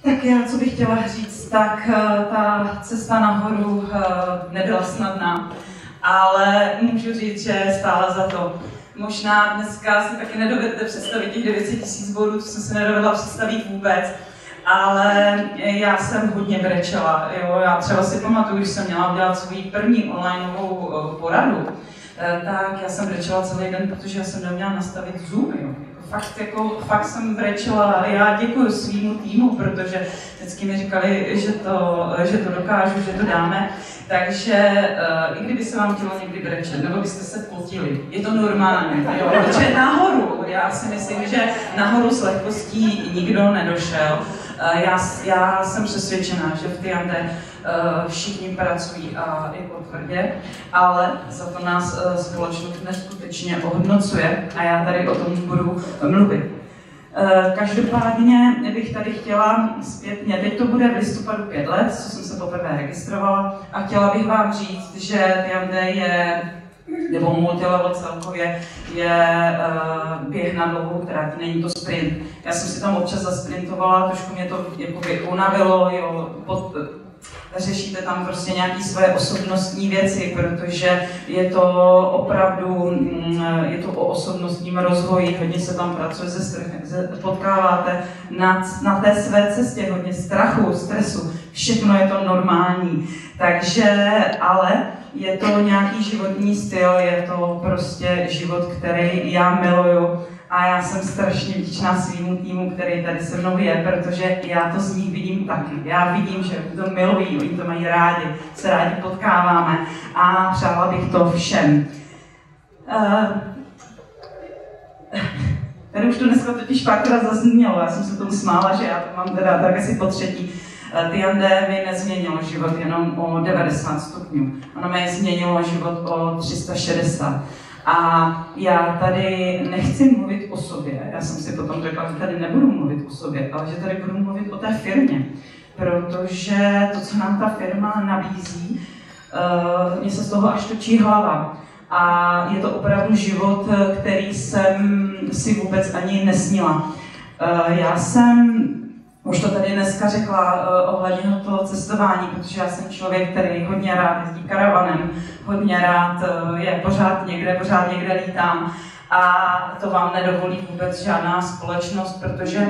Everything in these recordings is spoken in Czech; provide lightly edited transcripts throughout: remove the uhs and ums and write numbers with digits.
Tak já, co bych chtěla říct, tak ta cesta nahoru nebyla snadná, ale můžu říct, že stála za to. Možná dneska si taky nedovedete představit těch 900 000 bodů, to jsem si nedovedla představit vůbec, ale já jsem hodně brečela. Jo? Já třeba si pamatuju, když jsem měla udělat svou první onlineovou poradu, tak já jsem brečela celý den, protože já jsem neměla nastavit Zoom. Jo? Fakt jsem brečela, ale já děkuji svýmu týmu, protože vždycky mi říkali, že to dokážu, že to dáme. Takže i kdyby se vám chtělo někdy brečet, nebo byste se potili, je to normální, jo? Protože nahoru, já si myslím, že nahoru s lehkostí nikdo nedošel. Já jsem přesvědčená, že v Tiande všichni pracují a jako tvrdě, ale za to nás společnost neskutečně ohodnocuje a já tady o tom budu mluvit. Každopádně bych tady chtěla zpětně, teď to bude v listopadu 5 let, co jsem se poprvé registrovala, a chtěla bych vám říct, že Tiande je, nebo multilevel celkově, je běh na dlouhou trať, není to sprint. Já jsem si tam občas zasprintovala, trošku mě to jakoby unavilo, jo, řešíte tam prostě nějaké svoje osobnostní věci, protože je to opravdu, je to o osobnostním rozvoji, hodně se tam pracuje potkáváte na té své cestě, hodně strachu, stresu, všechno je to normální. Takže, ale je to nějaký životní styl, je to prostě život, který já miluju. A já jsem strašně vděčná svýmu týmu, který tady se mnou je, protože já to z nich vidím taky. Já vidím, že to milují, oni to mají rádi, se rádi potkáváme a přála bych to všem. Tady už to dneska totiž párkrát zaznělo, já jsem se tomu smála, že já to mám teda tak asi po třetí. Tiande mi nezměnilo život jenom o 90 stupňů, ono mi změnilo život o 360. A já tady nechci mluvit o sobě, já jsem si potom řekla, že tady nebudu mluvit o sobě, ale že tady budu mluvit o té firmě, protože to, co nám ta firma nabízí, mě se z toho až točí hlava. A je to opravdu život, který jsem si vůbec ani nesnila. Já jsem už to tady dneska řekla ohledně toho cestování, protože já jsem člověk, který hodně rád jezdí karavanem, hodně rád je pořád někde lítám a to vám nedovolí vůbec žádná společnost, protože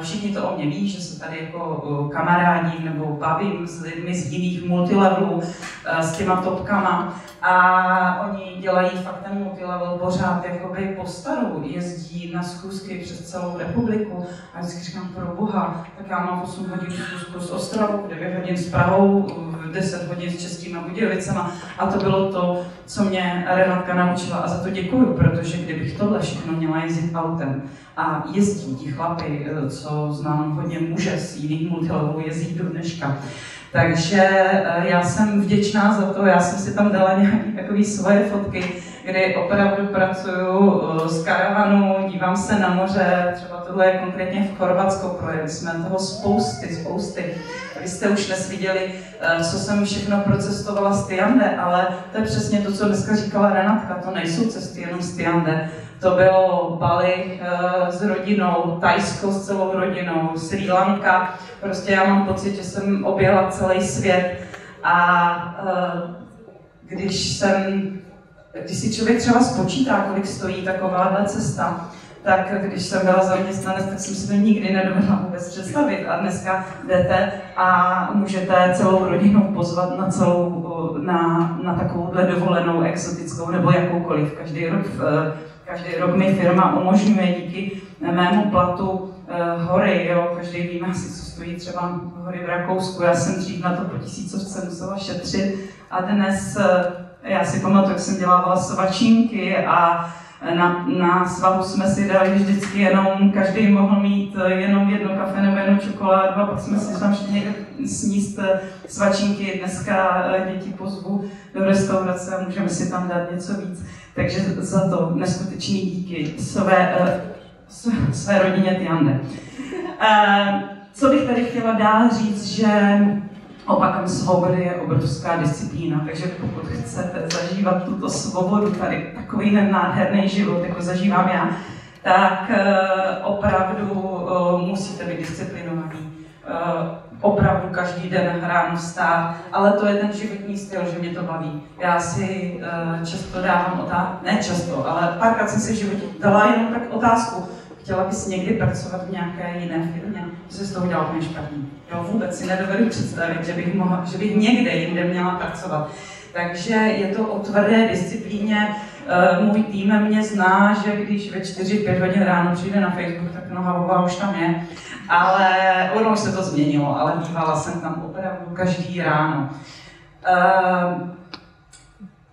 všichni to o mě ví, že se tady jako kamarádím nebo bavím s lidmi z jiných multilevelů, s těma topkama a oni dělají fakt ten multilevel pořád jakoby po starou, jezdí na schůzky přes celou republiku a vždycky říkám, pro boha, tak já mám 8 hodin schůzku s Ostravou, 9 hodin s Prahou, 10 hodin s Českými Budějovicema a to bylo to, co mě Renatka naučila a za to děkuju, protože kdybych tohle všechno měla jezdit autem a jezdí ti chlapi, co znám hodně muže z jiných multilevelů, jezdí do dneška. Takže já jsem vděčná za to, já jsem si tam dala nějaké takové svoje fotky, kdy opravdu pracuju z karavanu, dívám se na moře, třeba tohle je konkrétně v Chorvatsku, projeli jsme toho spousty. Vy jste už dnes viděli, co jsem všechno procestovala z Tiande, ale to je přesně to, co dneska říkala Renatka, to nejsou cesty jenom z Tiande. To bylo Bali s rodinou, Thajsko s celou rodinou, Srí Lanka. Prostě já mám pocit, že jsem objela celý svět a když si člověk třeba spočítá, kolik stojí takováhle cesta, tak když jsem byla zaměstnanec, tak jsem si to nikdy nedovedla vůbec představit. A dneska jdete a můžete celou rodinu pozvat na takovouhle dovolenou exotickou nebo jakoukoliv. Každý rok mi firma umožňuje díky mému platu hory, jo. Každý ví asi, co stojí třeba hory v Rakousku. Já jsem dřív na to po 1000 musela šetřit a dnes, já si pamatuju, jak jsem dělávala svačínky a na svahu jsme si dali vždycky jenom, každý mohl mít jenom jedno kafe nebo jednu čokoládu a pak jsme si tam šli někde sníst svačínky. Dneska děti pozvu do restaurace a můžeme si tam dát něco víc. Takže za to neskutečný díky své rodině Tiande. Co bych tady chtěla dál říct, že opakem svobody je obrovská disciplína, takže pokud chcete zažívat tuto svobodu, tady takový nádherný život, jako zažívám já, tak opravdu musíte být disciplinovaní. opravdu každý den ráno vstát, ale to je ten životní styl, že mě to baví. Já si často dávám ne často, ale párkrát jsem si v životě dala jenom tak otázku, chtěla bys někdy pracovat v nějaké jiné firmě, že se z toho udělal úplně špatný. Jo, vůbec si nedovedu představit, že bych někde jinde měla pracovat. Takže je to o tvrdé disciplíně. Můj tým mě zná, že když ve 4-5 hodin ráno přijde na Facebook, tak noha už tam je. Ale ono už se to změnilo, ale bývala jsem tam opravdu každý ráno.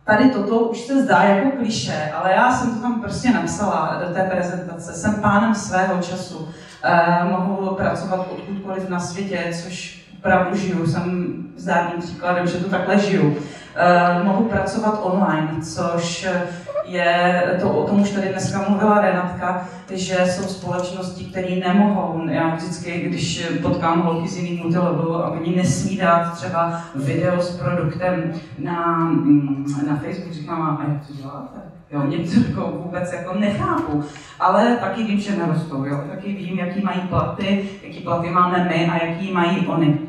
Tady toto už se zdá jako klišé, ale já jsem to tam prostě napsala do té prezentace. Jsem pánem svého času. Mohu pracovat odkudkoliv na světě, což opravdu žiju. Jsem zdárným příkladem, že to takhle žiju. Mohu pracovat online, což je, o tom už tady dneska mluvila Renatka, že jsou společnosti, které nemohou. Já vždycky, když potkám holky z jiných multilevelů a oni nesmí dát třeba video s produktem na Facebook, říkám, a jak to děláte? Jo, mě to jako vůbec jako nechápu, ale taky vím, že nerostou, jo? Taky vím, jaký mají platy, jaký platy máme my a jaký mají oni.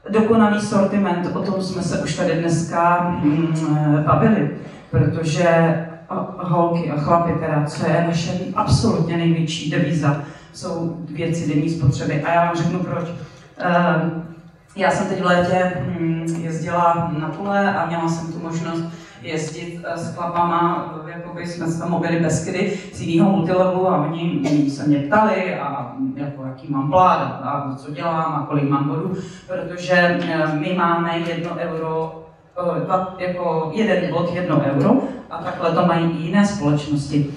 Dokonalý sortiment, o tom jsme se už tady dneska bavili, protože holky a chlapy, teda, co je naše absolutně největší devíza, jsou věci denní spotřeby. A já vám řeknu proč. Já jsem teď v létě jezdila na pole a měla jsem tu možnost jezdit s chlapama, jakoby jsme se tam objeli Beskydy z jiného multilevelu a oni se mě ptali, a jako, jaký mám plán a co dělám a kolik mám bodů, protože my máme 1 euro, jako jeden bod 1 euro a takhle to mají i jiné společnosti.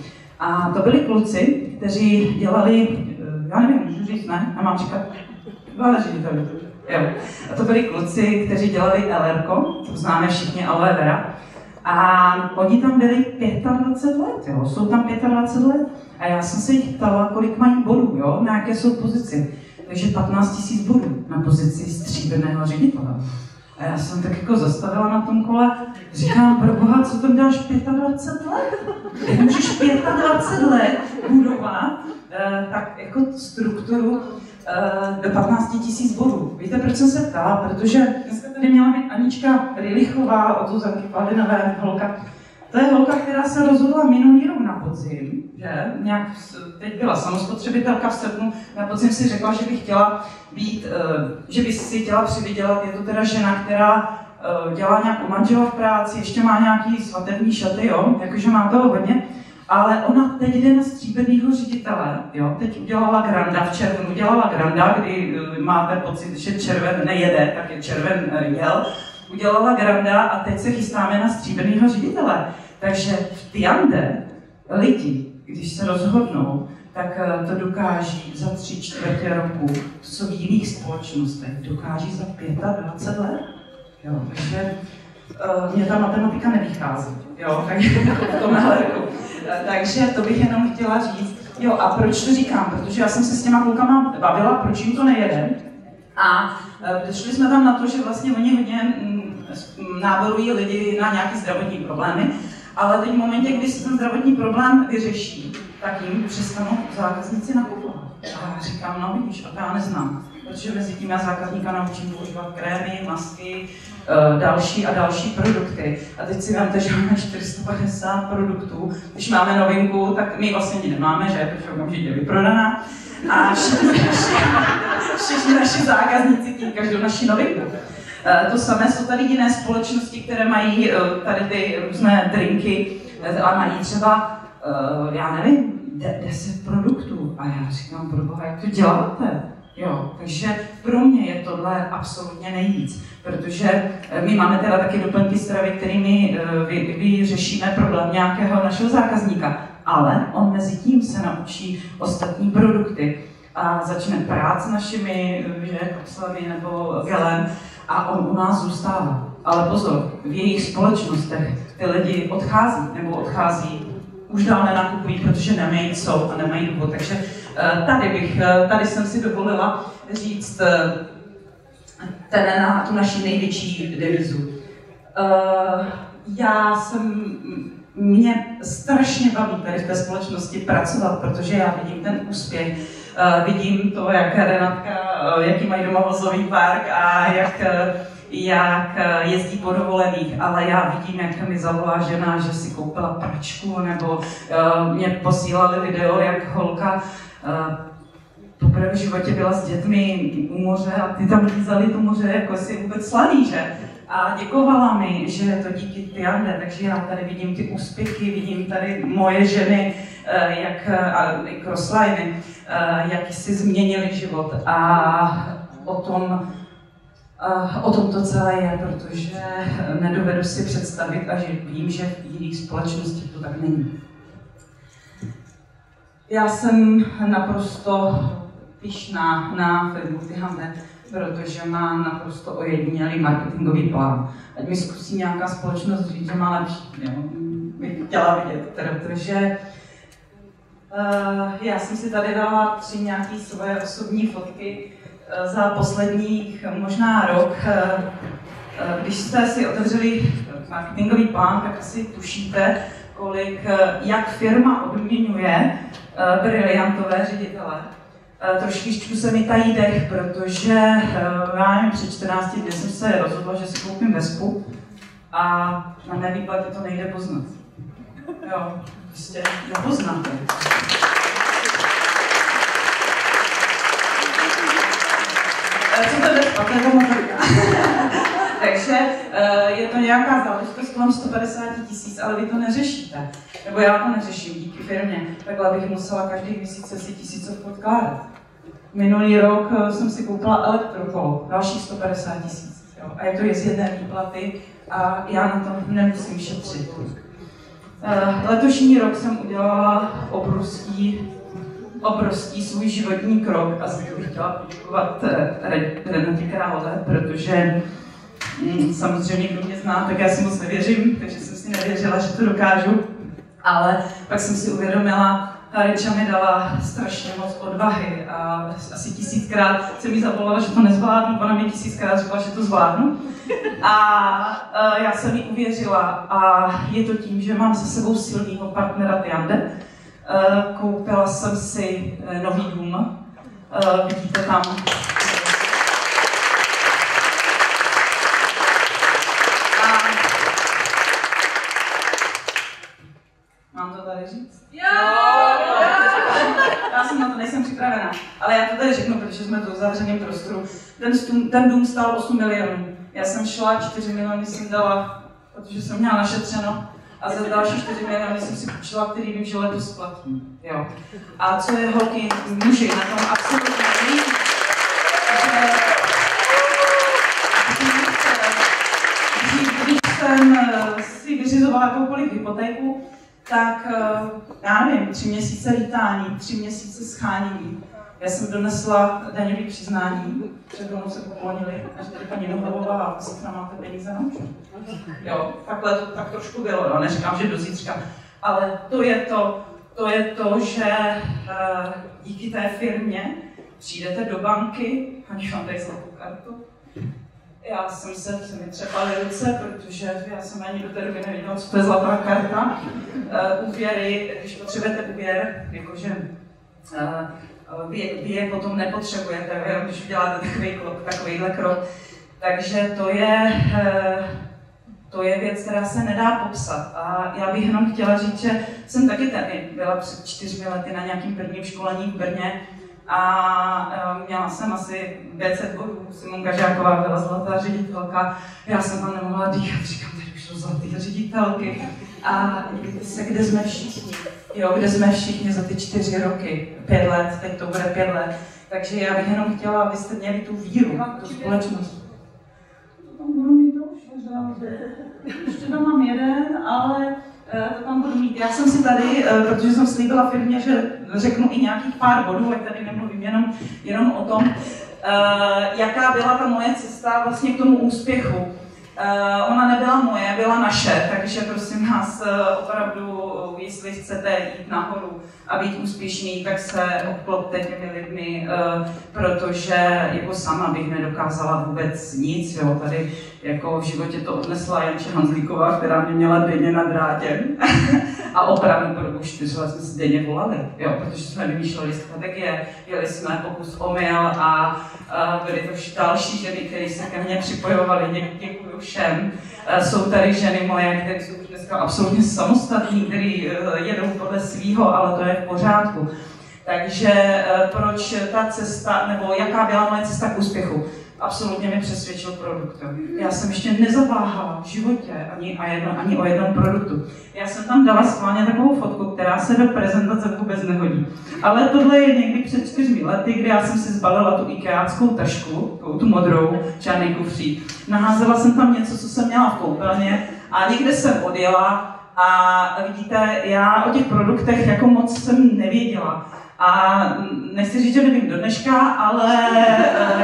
A to byli kluci, kteří dělali, já nevím, můžu říct, ne? Nemám říkat? Záleží to. Jo. A to byli kluci, kteří dělali LR-ko, to známe všichni, aloe vera. A oni tam byli 25 let, jo? Jsou tam 25 let. A já jsem se jich ptala, kolik mají bodů, jo? Na jaké jsou pozici. Takže 15 000 bodů na pozici stříbrného ředitele. A já jsem tak jako zastavila na tom kole, říkám, pro boha, co tam děláš 25 let? Ty můžeš 25 let budovat tak jako strukturu do 15 000 bodů. Víte, proč jsem se ptala? Protože dneska tady měla být Anička Rilichová od Zuzanky Pladinové, holka. To je holka, která se rozhodla minulý rok na podzim, že nějak teď byla samospotřebitelka v srpnu, na podzim si řekla, že by chtěla být, že by si chtěla přivydělat. Je to teda žena, která dělá nějakou manžela v práci, ještě má nějaký svatební šaty, jo, jakože má toho hodně. Ale ona teď jde na stříbrného ředitele, jo, teď udělala granda, v červnu udělala granda, kdy máte pocit, že červen nejede, tak je červen jel, udělala granda a teď se chystáme na stříbrného ředitele. Takže v Tiande lidi, když se rozhodnou, tak to dokáží za 3/4 roku, co v jiných společnostech dokáží za 25 let. Jo, takže mě ta matematika nevychází, jo, takže v tomhle roku. Takže to bych jenom chtěla říct. Jo, a proč to říkám? Protože já jsem se s těma klukama bavila, proč jim to nejede. A došli jsme tam na to, že vlastně oni hodně náborují lidi na nějaké zdravotní problémy, ale teď v momentě, kdy se ten zdravotní problém vyřeší, tak jim přestanou zákazníci nakupovat. A říkám, no vidíš, a já neznám. Protože mezi tím já zákazníka naučím používat krémy, masky, další a další produkty. A teď si vemte, že máme 450 produktů. Když máme novinku, tak my vlastně ani nemáme, že? Protože okamžitě je vyprodaná. A všichni naši zákazníci tím každou naši novinku. To samé jsou tady jiné společnosti, které mají tady ty různé drinky a mají třeba, já nevím, 10 produktů. A já říkám, proboha, jak to děláte? Jo, takže pro mě je tohle absolutně nejvíc, protože my máme teda taky doplňky stravy, kterými vyřešíme problém nějakého našeho zákazníka, ale on mezi tím se naučí ostatní produkty a začne prát s našimi kapslemi nebo gelem a on u nás zůstává. Ale pozor, v jejich společnostech ty lidi odchází, už dál nenakupují, protože nemají co a nemají důvod. Takže tady jsem si dovolila říct na tu naši největší devizu. Mě strašně baví tady v té společnosti pracovat, protože já vidím ten úspěch vidím to, jak Renatka, jaký mají doma vozový park a jak jezdí po dovolených, ale já vidím, jak mi zavolá žena, že si koupila pračku, nebo mě posílali video, jak holka poprvé v životě byla s dětmi u moře a ty tam lízali to moře, jako si vůbec slaný, že? A děkovala mi, že je to díky Tiande, takže já tady vidím ty úspěchy, vidím tady moje ženy, a crossliny, jak si změnili život a o tom to celé je, protože nedovedu si představit a že vím, že v jiných společnostech to tak není. Já jsem naprosto pyšná na firmu Tiande, protože má naprosto ojedinělý marketingový plán. Ať mi zkusí nějaká společnost říct, že má lepší, bych chtěla vidět, protože já jsem si tady dala 3 nějaké své osobní fotky za posledních možná rok. Když jste si otevřeli marketingový plán, tak asi tušíte, jak firma odměňuje briliantové ředitele. Trošičku se mi tají dech, protože já nevím, před 14 dny jsem se rozhodla, že si koupím Vespu a na mé výplatě to nejde poznat. Jo, prostě nepoznáte. Co to je Vespa? To je to motorka. Takže je to nějaká záležitost kolem 150 000, ale vy to neřešíte. Nebo já to neřeším díky firmě. Takhle bych musela každý měsíc si 1000 podkládat. Minulý rok jsem si koupila elektrokolo, dalších 150 000. A je to z jedné výplaty a já na to nemusím šetřit. Letošní rok jsem udělala obrovský svůj životní krok a za to bych chtěla poděkovat Renatě Králové, protože samozřejmě, kdo mě zná, tak já si moc nevěřím, takže jsem si nevěřila, že to dokážu. Ale pak jsem si uvědomila, Riča mi dala strašně moc odvahy a asi 1000krát jsem mi zavolala, že to nezvládnu, ona mi 1000krát řekla, že to zvládnu. A já jsem jí uvěřila a je to tím, že mám za sebou silného partnera Tiande. Koupila jsem si nový dům, vidíte tam. Mám to tady říct? Já jsem na to nejsem připravená, ale já to tady řeknu, protože jsme v zavřeném prostoru. Ten dům stál 8 milionů. Já jsem šla, 4 miliony jsem dala, protože jsem měla našetřeno, a za další 4 miliony jsem si půjčila, který vím, že letos splatím. Jo. A co je holky, muži, na tom absolutně není. Když jsem si vyřizovala jakoukoliv hypotéku, tak já nevím, 3 měsíce lítání, 3 měsíce schánění. Já jsem donesla daňové přiznání, před mnou se poklonili a říkali, paní Nohlová, zítra máte peníze na účtu. Jo, takhle to tak trošku bylo, no, neříkám, že do zítřka, ale to je to, že díky té firmě přijdete do banky, ani vám tady zlatou kartu. Já jsem se mi třepaly ruce, protože já jsem ani do té doby nevěděla, co to je zlatá karta. Úvěry, když potřebujete úvěr, jakože vy je potom nepotřebujete, jenom když uděláte takovýhle krok. Takže to je věc, která se nedá popsat. A já bych jenom chtěla říct, že jsem taky tady byla před 4 lety na nějakém prvním školení v Brně a měla jsem asi 500 bodů. Simonka Žáková byla zlatá ředitelka, já jsem tam nemohla dýchat, říkám, tady už jsou zlaté ředitelky. A díváte se, kde jsme všichni. Jo, kde jsme všichni za ty 4 roky, 5 let, teď to bude 5 let. Takže já bych jenom chtěla, abyste měli tu víru, tu společnost. To budu mít to už, ještě tam mám jeden, ale to tam budu mít. Já jsem si tady, protože jsem slíbila firmě, že řeknu i nějakých pár bodů, ať tady nemluvím jenom o tom, jaká byla ta moje cesta vlastně k tomu úspěchu. Ona nebyla moje, byla naše, takže prosím vás, opravdu, jestli chcete jít nahoru a být úspěšný, tak se obklopte těmi lidmi, protože jako sama bych nedokázala vůbec nic, jo, tady jako v životě to odnesla Janče Hanzlíková, která mě měla denně nad drátě A opravdu po dobu 4 let jsme si denně volali, jo, protože jsme vymýšleli strategie, jeli jsme pokus omyl a byly to další ženy, které se ke mně připojovaly. Děkuji všem. Jsou tady ženy moje, které jsou už dneska absolutně samostatní, které jedou podle svýho, ale to je v pořádku. Takže proč ta cesta, nebo jaká byla moje cesta k úspěchu? Absolutně mi přesvědčil produkt. Já jsem ještě nezaváhala v životě ani o jednom produktu. Já jsem tam dala schválně takovou fotku, která se do prezentace vůbec nehodí. Ale tohle je někdy před 4 lety, kdy já jsem si zbalila tu ikeáckou tašku, tu modrou, žádný kufřík. Naházela jsem tam něco, co jsem měla v koupelně a někde jsem odjela a vidíte, já o těch produktech jako moc jsem nevěděla. A nechci říct, že nevím do dneška, ale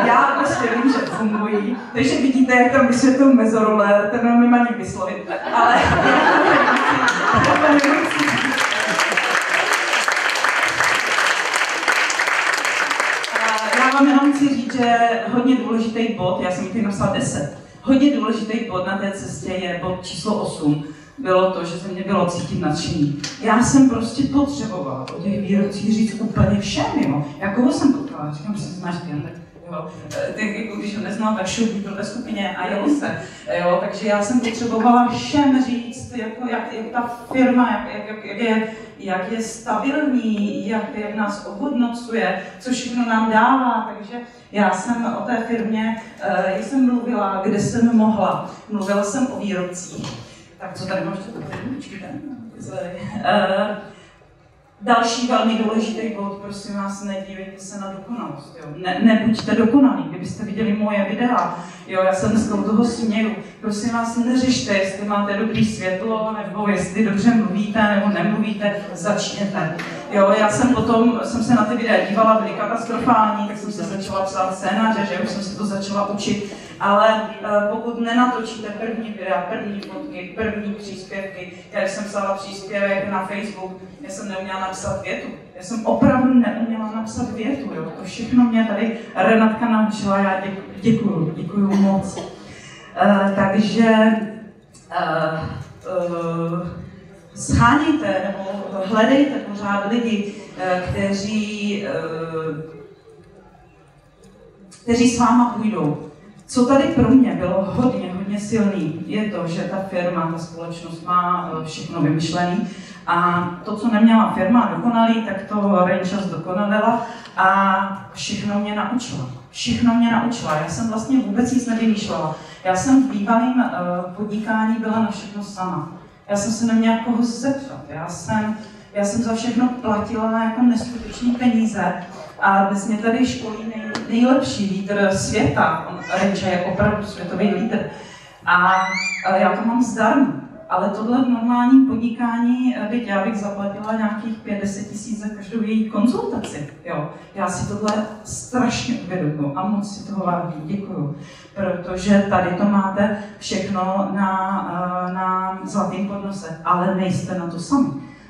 já prostě vím, že fungují. Takže vidíte, jak tam vysvětlil mezorole, ten nemůžu ani vyslovit. Ale já vám jenom chci říct, že hodně důležitý bod, já jsem jich napsala 10, hodně důležitý bod na té cestě je bod číslo 8. Bylo to, že se mě bylo cítit nadšení. Já jsem prostě potřebovala o těch výrobcích říct úplně všem, jo. Já koho jsem potkala, říkám, že znáš klientek, jo. Jako, když ho neznal, tak šel byl ve skupině a jel se, jo. Takže já jsem potřebovala všem říct, jako, jak ta firma, jak je stabilní, jak nás ohodnocuje, co všechno nám dává. Takže já jsem o té firmě, jsem mluvila, kde jsem mohla. Mluvila jsem o výrobcích. Tak co tady mám ještě? Další velmi důležitý bod, prosím vás, nedívejte se na dokonalost. Jo. Nebuďte dokonalí, kdybyste viděli moje videa. Jo, já jsem dneska u toho směru. Prosím vás, neřešte, jestli máte dobrý světlo, nebo jestli dobře mluvíte, nebo nemluvíte, začněte. Jo, já jsem potom se na ty videa dívala, byly katastrofální, tak jsem se začala psát scénáře, že už jsem se to začala učit. Ale pokud nenatočíte první videa, první fotky, první příspěvky, já jsem psala příspěvek na Facebook, já jsem neuměla napsat větu. Já jsem opravdu neuměla napsat větu, jo. To všechno mě tady Renatka naučila, já děkuju moc. Takže shánějte nebo hledejte pořád lidi, kteří s váma půjdou. Co tady pro mě bylo hodně silný, je to, že ta firma, ta společnost má všechno vymyšlený a to, co neměla firma dokonalý, tak to Renča zdokonalila a všechno mě naučila. Všechno mě naučila. Já jsem vlastně vůbec nic nevymýšlela. Já jsem v bývalém podnikání byla na všechno sama. Já jsem se neměla koho zeptat. Já jsem za všechno platila jako neskutečné peníze a dnes mě tady školí nejlepší lídr světa. Renča je opravdu světový lídr. A já to mám zdarma. Ale tohle v normálním podnikání, já bych zaplatila nějakých 5-10 tisíc za každou její konzultaci. Jo. Já si tohle strašně uvědomuji a moc si toho vám děkuju. Protože tady to máte všechno na zlatém podnose, ale nejste na to sami.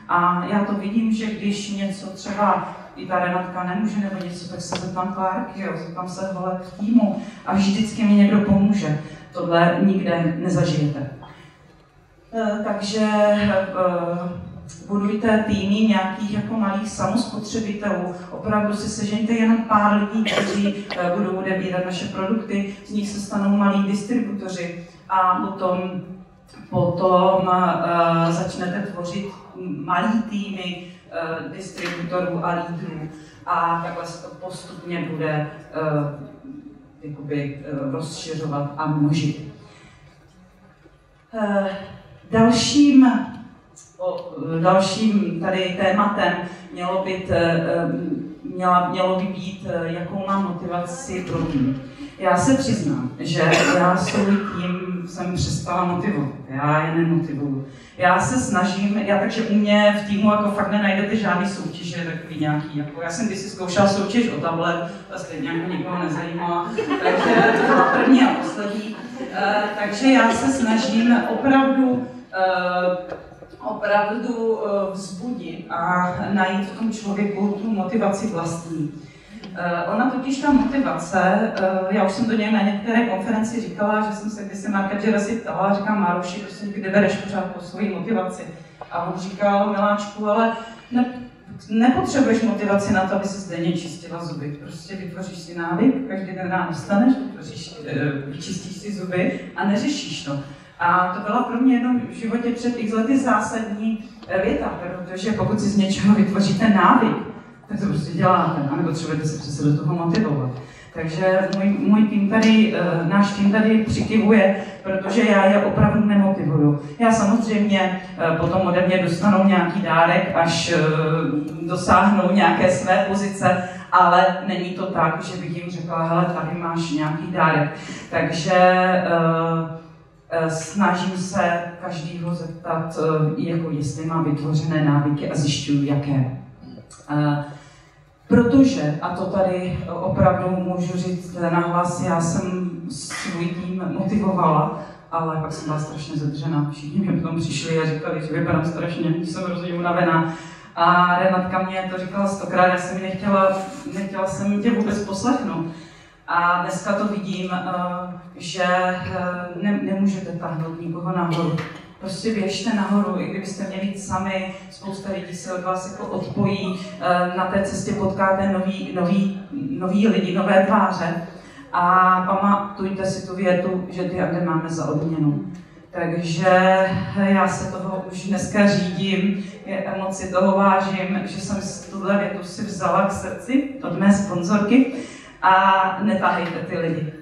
A já to vidím, že když něco třeba i ta Renatka nemůže nebo něco, tak se zeptám Klárky, zeptám se Holek v týmu a vždycky mi někdo pomůže. Tohle nikde nezažijete. Takže budujte týmy nějakých jako malých samospotřebitelů. Opravdu si sežeňte jenom pár lidí, kteří budou odebírat naše produkty, z nich se stanou malí distributoři a potom začnete tvořit malý týmy distributorů a lídrů a takhle se to postupně bude rozšiřovat a množit. Dalším tady tématem mělo by být, jakou mám motivaci pro tým. Já se přiznám, že já svůj tým jsem přestala motivovat. Já je nemotivuju. Já se snažím, takže u mě v týmu jako fakt nenajdete žádný soutěže, takový nějaký, jako já jsem kdysi zkoušela soutěž o tablet, a stejně jako nikoho nezajímala, takže to byla první a poslední. Takže já se snažím opravdu vzbudit a najít v tom člověku tu motivaci vlastní. Ona totiž ta motivace, já už jsem do něj na některé konferenci říkala, že jsem se kdysi Marka Gerasi ptala, říkám Maruši, prostě kde bereš pořád po svoji motivaci. A on říkal, Miláčku, ale nepotřebuješ motivaci na to, aby si denně čistila zuby. Prostě vytvoříš si návyk, každý den ráno vstaneš, vyčistíš si zuby a neřešíš to. A to byla pro mě jenom v životě před x lety zásadní věta, protože pokud si z něčeho vytvoříte návyk, tak to prostě děláte a nepotřebujete se přece do toho motivovat. Takže můj tým tady, náš tým tady přikivuje, protože já je opravdu nemotivuju. Já samozřejmě potom ode mě dostanou nějaký dárek, až dosáhnou nějaké své pozice, ale není to tak, že bych jim řekla, hele, tady máš nějaký dárek. Takže snažím se každýho zeptat, jako jestli má vytvořené návyky a zjišťuju, jaké. Protože, a to tady opravdu můžu říct nahlas, já jsem svůj tým motivovala, ale pak jsem byla strašně zadržená. Všichni mě potom přišli a říkali, že vypadám strašně, že jsem hrozně unavená. A Renatka mě to říkala 100krát, já jsem ji nechtěla jsem tě vůbec poslechnout. A dneska to vidím, že nemůžete tahnout nikoho nahoru. Prostě běžte nahoru, i kdybyste měli jít sami, spousta lidí se od vás jako odpojí, na té cestě potkáte nový lidi, nové tváře a pamatujte si tu větu, že ty ande máme za odměnu. Takže já se toho už dneska řídím, emoci toho vážím, že jsem tuhle větu si vzala k srdci od mé sponzorky a netahejte ty lidi.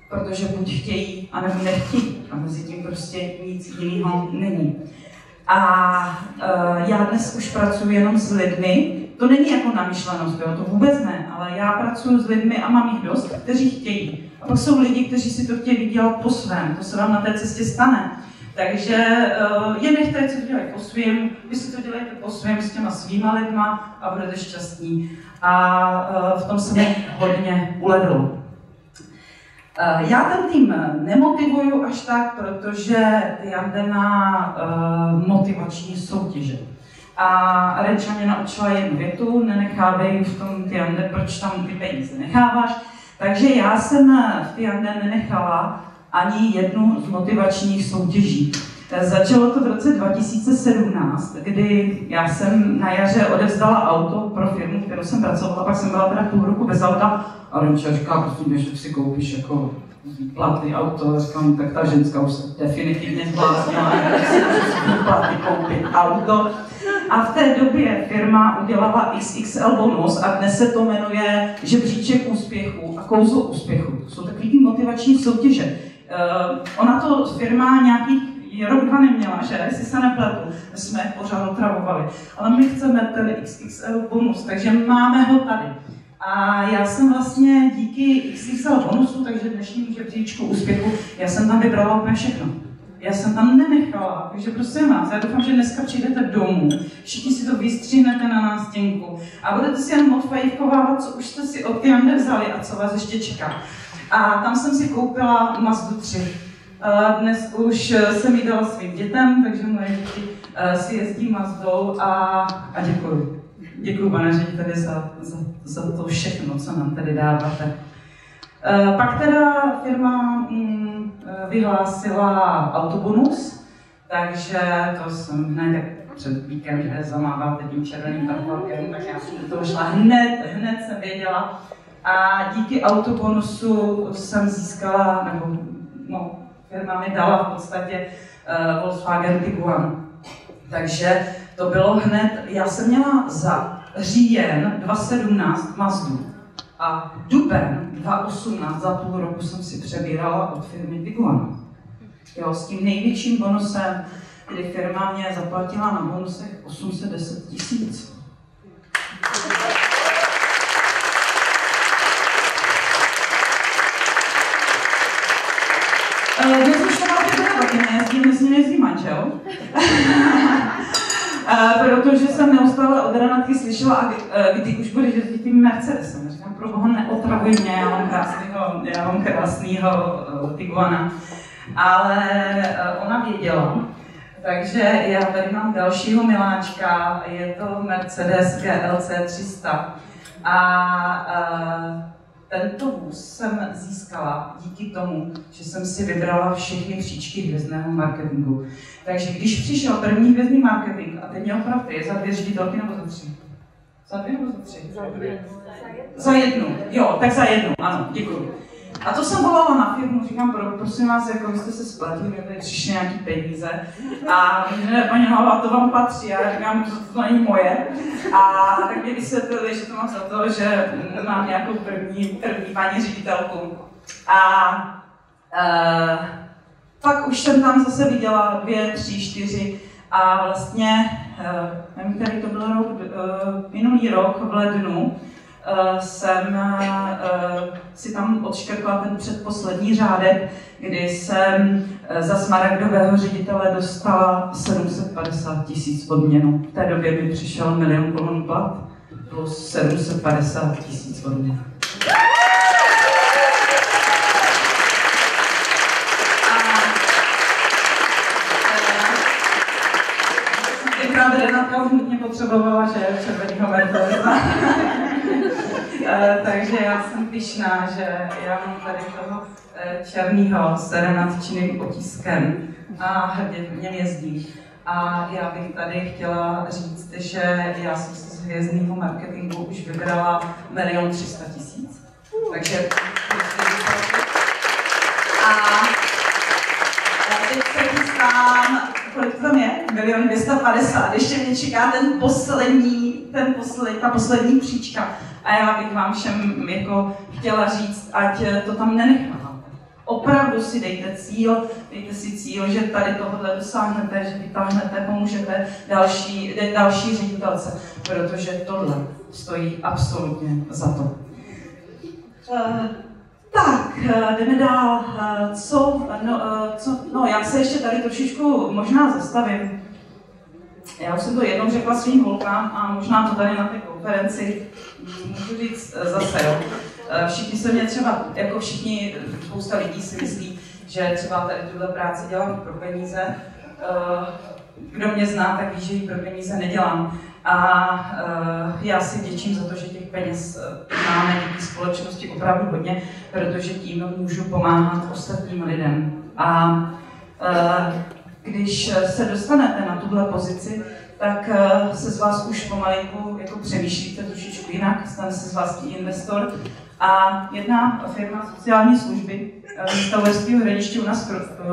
Protože buď chtějí, anebo nechtějí. A mezi tím prostě nic jiného není. A já dnes už pracuji jenom s lidmi, to není jako namyšlenost, to vůbec ne, ale já pracuji s lidmi a mám jich dost, kteří chtějí. A pak jsou lidi, kteří si to chtějí dělat po svém, to se vám na té cestě stane. Takže je nechte, co to dělají po svým, vy si to dělejte po svým s těma svýma lidma a budete šťastní. A v tom se mi hodně uledlo. Já ten tým nemotivuju až tak, protože Jande má motivační soutěže. A Reča mě naučila jednu větu, nenechávej v tom Jande, proč tam ty peníze necháváš. Takže já jsem v Jande nenechala ani jednu z motivačních soutěží. Začalo to v roce 2017, kdy já jsem na jaře odevzdala auto pro firmu, kterou jsem pracovala, pak jsem byla teda půl roku bez auta a Renča říká, prostě když si koupíš jako platy auto, říkám, tak ta ženská už se definitivně zbláznila, že si platy koupit auto. A v té době firma udělala XXL bonus a dnes se to jmenuje žebříček úspěchu a kouzlo úspěchu. To jsou takový motivační soutěže. Ona to firma nějakých rok, dva neměla, že? Jestli se nepletu, jsme pořád otravovali. Ale my chceme ten XXL bonus, takže máme ho tady. A já jsem vlastně díky XXL bonusu, takže dnešnímu žebříčku úspěchu, já jsem tam vybrala úplně všechno. Já jsem tam nenechala, takže prosím vás, já doufám, že dneska přijdete domů, všichni si to vystřínete na nástěnku a budete si jenom odfajfkovávat, co už jste si od Jande vzali a co vás ještě čeká. A tam jsem si koupila Mazdu 3. Dnes už jsem ji dala svým dětem, takže moje děti si jezdí Mazdou a děkuju. Děkuju, pane řediteli, za to všechno, co nám tady dáváte. Pak teda firma vyhlásila autobonus, takže to jsem hned před víkem, že zamáváte tím červeným parkolkem, tak já jsem do toho šla hned jsem věděla. A díky autobonusu jsem získala, nebo firma mi dala v podstatě Volkswagen Tiguan. Takže to bylo hned, já jsem měla za říjen 2017 Mazdu a duben 2018 za půl roku jsem si přebírala od firmy Tiguan. Jo, s tím největším bonusem, kdy firma mě zaplatila na bonusech 810 000. Dnes už to máte taky nejezdí manžel. Protože jsem neustále od Renatky slyšela, a kdy už budeš jezdit tím Mercedesem. Říkám, pro boha neotravuj mě, já mám krásnýho Tiguana. Ale ona věděla, takže já tady mám dalšího miláčka, je to Mercedes GLC 300. A tento vůz jsem získala díky tomu, že jsem si vybrala všechny příčky hvězdného marketingu. Takže když přišel první hvězdný marketing, a teď mě opravdu, za 2 ředitelky nebo za 3? Za 2 nebo za 3? Za jednu. Jo, tak za jednu, ano, děkuji. A to jsem volala na firmu, říkám, prosím vás, jako vy jste se spletli, mě tady přišly nějaký peníze. A ne, paní Hlava, to vám patří. A já říkám, že to není moje. A tak mě vysvětlili, že to mám za to, že mám nějakou první paní ředitelku. A pak už jsem tam zase viděla 2, 3, 4 a vlastně, nevím, který to byl rok, minulý rok v lednu, jsem si tam odškrtla ten předposlední řádek, kdy jsem za smaragdového ředitele dostala 750 000 odměnu. V té době mi přišel 1 000 000 korun plat plus 750 000 odměnu. Renátka už nutně potřebovala, že červenýho mentora. Takže já jsem pyšná, že já mám tady toho černýho s renátčiným otiskem a hrdě v něm jezdí. A já bych tady chtěla říct, že já jsem si z hvězdného marketingu už vybrala 1 300 000. Takže a teď se chystám, kolik tam je? 1 250 000. Ještě mě čeká ta poslední příčka. A já bych vám všem jako chtěla říct, ať to tam nenecháte. Opravdu si dejte si cíl, že tady tohle dosáhnete, že vytáhnete, pomůžete další ředitelce, protože tohle stojí absolutně za to. Tak, jdeme dál. Já se ještě tady trošičku možná zastavím. Já už jsem to jednou řekla svým holkám a možná to tady na té konferenci můžu říct zase, jo. Všichni se mě třeba, jako všichni, spousta lidí si myslí, že třeba tady tuhle práci dělám pro peníze. Kdo mě zná, tak ví, že ji pro peníze nedělám. A já si vděčím za to, že těch peněz máme díky společnosti opravdu hodně, protože tím můžu pomáhat ostatním lidem. A když se dostanete na tuhle pozici, tak se z vás už pomalinku jako přemýšlíte trošičku jinak, stane se z vás investor. A jedna firma sociální služby města Uherského Hradiště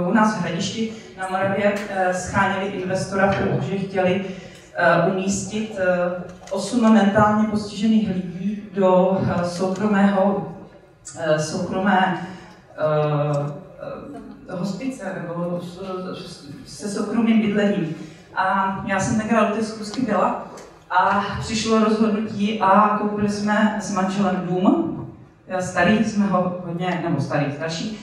u nás v Hradišti na Moravě scháněli investora, protože chtěli umístit 8 mentálně postižených lidí do soukromé hospice nebo se soukromým bydlením. A já jsem tenkrát do té schůzky byla a přišlo rozhodnutí a koupili jsme s manželem dům. Starý jsme ho hodně, nebo starší,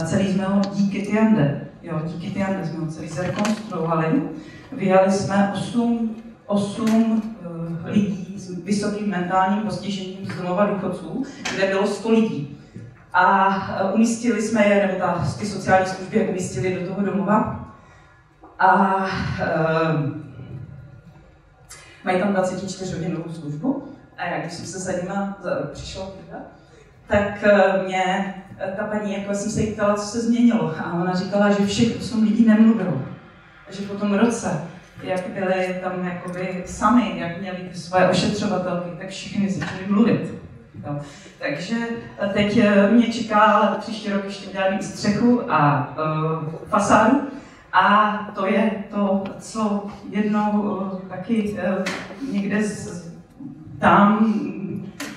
celý jsme ho díky Tiande. Jo, díky Tiande jsme ho celý zrekonstruovali. Vyjali jsme 8 lidí s vysokým mentálním postižením z domova důchodců, kde bylo 100 lidí. A umístili jsme je, nebo ty sociální služby je umístili do toho domova. A mají tam 24hodinovou službu. A já, když jsem se za nima přišla, tak mě ta paní, jako jsem se jí ptala, co se změnilo. A ona říkala, že všech 8 lidí nemluvilo. Že po tom roce, jak byli tam jakoby sami, jak měli ty svoje ošetřovatelky, tak všichni začali mluvit. Jo. Takže teď mě čeká příští rok ještě udělat střechu a fasádu. A to je to, co jednou taky někde tam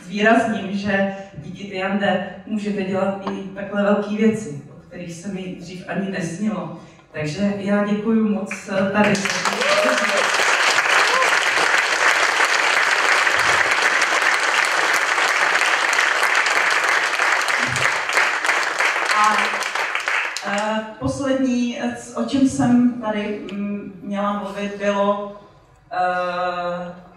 zvýrazním, že díky Tiande můžete dělat i takhle velké věci, o kterých se mi dřív ani nesnilo. Takže já děkuji moc tady. Poslední, o čem jsem tady měla mluvit, bylo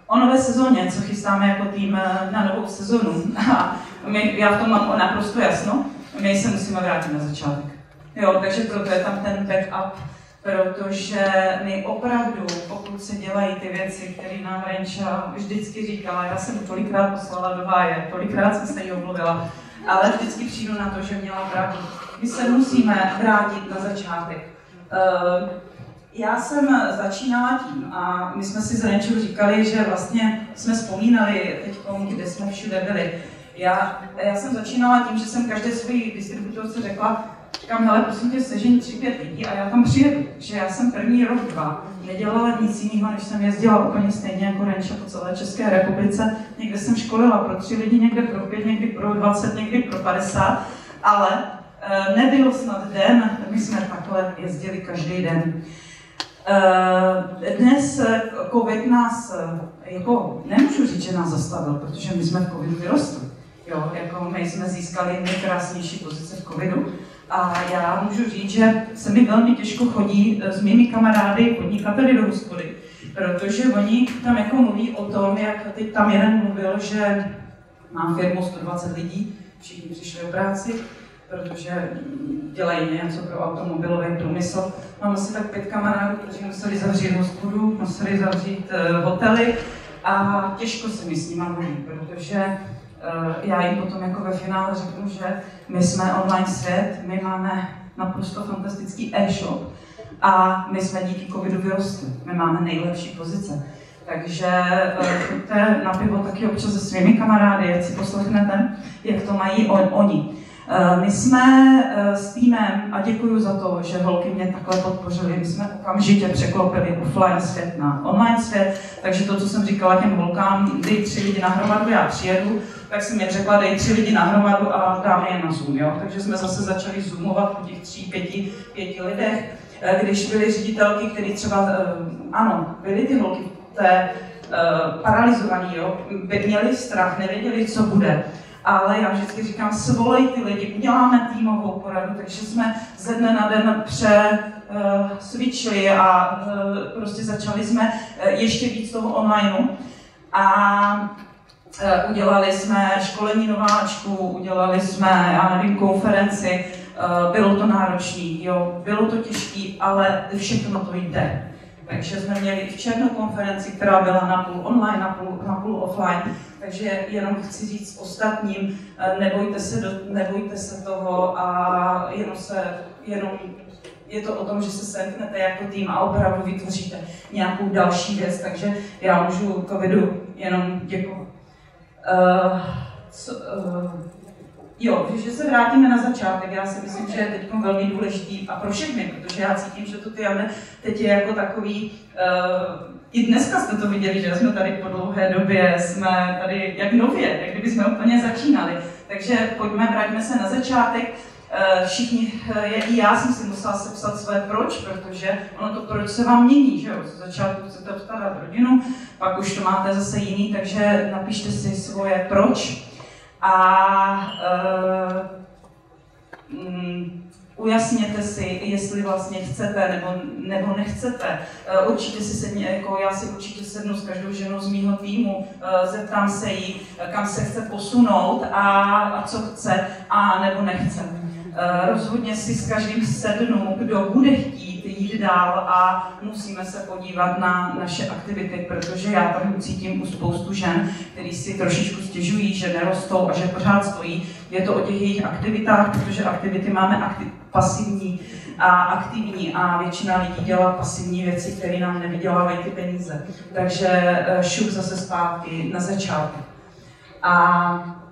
o nové sezóně, co chystáme jako tým na novou sezonu. A já v tom mám naprosto jasno, my se musíme vrátit na začátek. Jo, takže proto je tam ten backup protože my opravdu, pokud se dělají ty věci, které nám Renča vždycky říkala, já jsem tolikrát poslala do háje, tolikrát jsem se jí omluvila, ale vždycky přijdu na to, že měla pravdu. My se musíme vrátit na začátek. Já jsem začínala tím a my jsme si s Renčou říkali, že vlastně jsme vzpomínali teď, kde jsme všude byli. Já jsem začínala tím, že jsem každé svojí distributorce říkám, hele, prosím tě, sežeň 3-5 lidí a já tam přijedu. Že já jsem první rok, 2 nedělala nic jiného, než jsem jezdila úplně stejně jako Renča po celé České republice. Někde jsem školila pro 3 lidi, někde pro 5, někdy pro 20, někdy pro 50, ale nebyl snad den, my jsme takhle jezdili každý den. Dnes covid nás, jako nemůžu říct, že nás zastavil, protože my jsme v covidu vyrostli. Jo, jako my jsme získali nejkrásnější pozice v covidu. A já můžu říct, že se mi velmi těžko chodí s mými kamarády podnikateli do hospody, protože oni tam jako mluví o tom, jak teď tam jeden mluvil, že má firmu 120 lidí, všichni přišli o práci, protože dělají něco pro automobilový průmysl. Mám asi tak 5 kamarádů, kteří museli zavřít hospodu, museli zavřít hotely a těžko se mi s nimi mluví, protože já jim potom jako ve finále řeknu, že my jsme online svět, my máme naprosto fantastický e-shop a my jsme díky covidu vyrostli, my máme nejlepší pozice. Takže choďte na pivo taky občas se svými kamarády, ať si poslechnete, jak to mají oni. My jsme s týmem, a děkuji za to, že holky mě takhle podpořily, my jsme okamžitě překlopili offline svět na online svět, takže to, co jsem říkala těm holkám, dej 3 lidi na hromadu, já přijedu, tak jsem jim řekla, dej 3 lidi na hromadu a dáme je na Zoom, jo? Takže jsme zase začali zoomovat po těch 3-5 lidech, když byly ředitelky, které třeba, ano, byly ty holky paralizovaný, jo? Měli strach, nevěděli, co bude. Ale já vždycky říkám, svolej ty lidi, uděláme týmovou poradu, takže jsme ze dne na den switchli a prostě začali jsme ještě víc toho onlineu a udělali jsme školení nováčků, udělali jsme, já nevím, konferenci, bylo to náročné, jo, bylo to těžké, ale všechno to jde. Takže jsme měli i v červnu konferenci, která byla napůl online, napůl offline. Takže jenom chci říct ostatním, nebojte se toho a jenom je to o tom, že se semknete jako tým a opravdu vytvoříte nějakou další věc. Takže já můžu covidu jenom děkovat. Jo, že se vrátíme na začátek, já si myslím, že je teď velmi důležitý a pro všechny, protože já cítím, že to teď je jako takový, i dneska jste to viděli, že jsme tady po dlouhé době, jsme tady jak nově, jak kdyby jsme úplně začínali. Takže pojďme, vraťme se na začátek. Všichni, i já jsem si musela sepsat své proč, protože ono to proč se vám mění, že jo? Z začátku chcete obstarat rodinu, pak už to máte zase jiný, takže napište si svoje proč. A ujasněte si, jestli vlastně chcete nebo nechcete. Určitě si sedně, jako já si určitě sednu s každou ženou z mýho týmu, zeptám se jí, kam se chce posunout a co chce a nebo nechce. Rozhodně si s každým sednu, kdo bude chtít jít dál a musíme se podívat na naše aktivity, protože já tam cítím u spoustu žen, který si trošičku stěžují, že nerostou a že pořád stojí. Je to o těch jejich aktivitách, protože aktivity máme pasivní a aktivní a většina lidí dělá pasivní věci, které nám nevydělávají ty peníze. Takže šup zase zpátky na začátek. A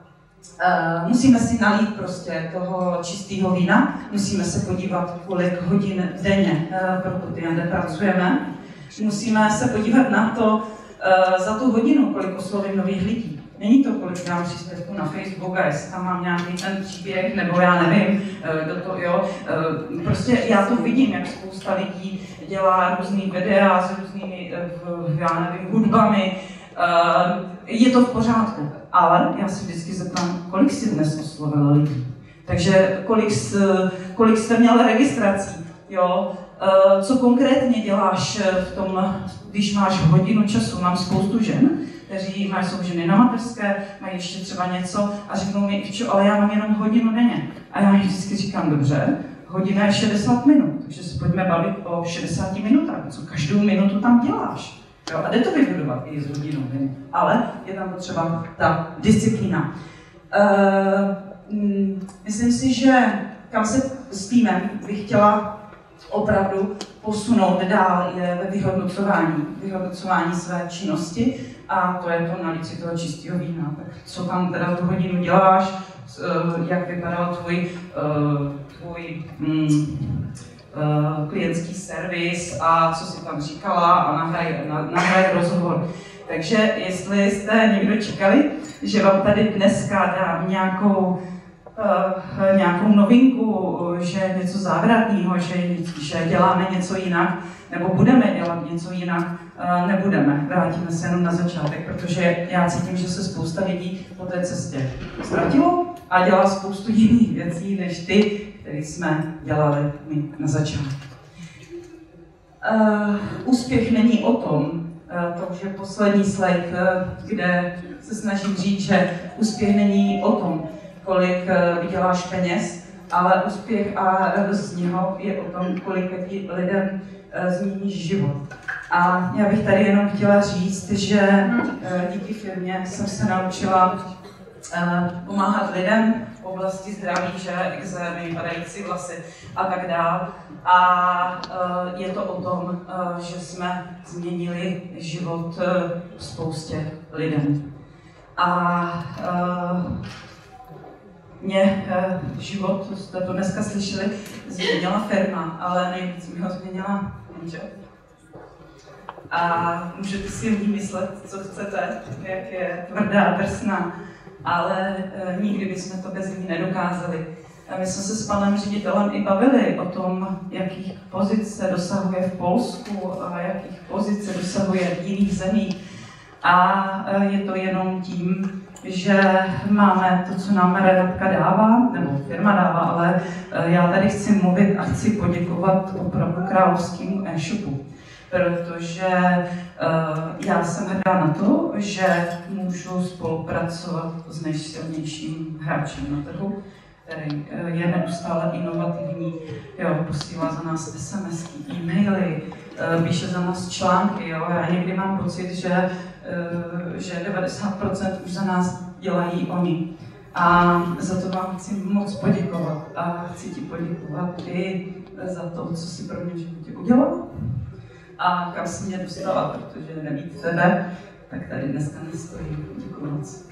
musíme si nalít prostě toho čistého vína, musíme se podívat, kolik hodin denně pro Potiande pracujeme. Musíme se podívat na to, za tu hodinu, kolik oslovím nových lidí. Není to, kolik dám příspěvku na Facebook a jestli tam mám nějaký ten příběh, nebo já nevím, jo. Prostě já to vidím, jak spousta lidí dělá různý videa s různými, já nevím, hudbami. Je to v pořádku, ale já si vždycky zeptám, kolik jsi dnes oslovil lidí. Takže kolik jste měl registrací, jo? Co konkrétně děláš v tom, když máš hodinu času. Mám spoustu žen, kteří jsou ženy na mateřské, mají ještě třeba něco a řeknou mi, ale já mám jenom hodinu denně. A já vždycky říkám, dobře, hodina je 60 minut, takže se pojďme bavit o 60 minutách, co každou minutu tam děláš. Jo, a jde to vybudovat i z hodinou, ale je tam potřeba ta disciplína. Myslím si, že kam se s týmem bych chtěla opravdu posunout dál je ve vyhodnocování své činnosti a to je to nalít toho čistého vína. Tak co tam teda tu hodinu děláš, jak vypadal tvůj klientský servis a co si tam říkala a nahraj rozhovor. Takže jestli jste někdo čekali, že vám tady dneska dám nějakou novinku, že něco závratného, že děláme něco jinak, nebo budeme dělat něco jinak, nebudeme. Vrátíme se jenom na začátek, protože já cítím, že se spousta lidí po té cestě ztratilo a dělá spoustu jiných věcí, než ty, které jsme dělali my na začátku. Úspěch není o tom, to už je poslední slide, kde se snažím říct, že úspěch není o tom, kolik vyděláš peněz, ale úspěch a radost z něho je o tom, kolik lidem změníš život. A já bych tady jenom chtěla říct, že díky firmě jsem se naučila pomáhat lidem v oblasti zdraví, že exémy, padající vlasy a tak dále. A je to o tom, že jsme změnili život spoustě lidem. A mě život, jste to dneska slyšeli, změnila firma, ale nejvíc mi ho změnila manžel. A můžete si v ní myslet, co chcete, jak je tvrdá a drsná, ale nikdy bychom to bez ní nedokázali. A my jsme se s panem ředitelem i bavili o tom, jakých pozic se dosahuje v Polsku a jakých pozic se dosahuje v jiných zemích. A je to jenom tím, že máme to, co nám Renatka dává, nebo firma dává, ale já tady chci mluvit a chci poděkovat opravdu královskému e-shopu, protože já jsem hrdá na to, že můžu spolupracovat s nejsilnějším hráčem na trhu, který je neustále inovativní, jo, posílá za nás SMSky, e-maily, píše za nás články. Jo. Já někdy mám pocit, že 90% už za nás dělají oni. A za to vám chci moc poděkovat. A chci ti poděkovat i za to, co jsi pro mě v životě udělal a kam jsi mě dostala, protože nebýt tebe, tak tady dneska nestojím. Děkuji moc.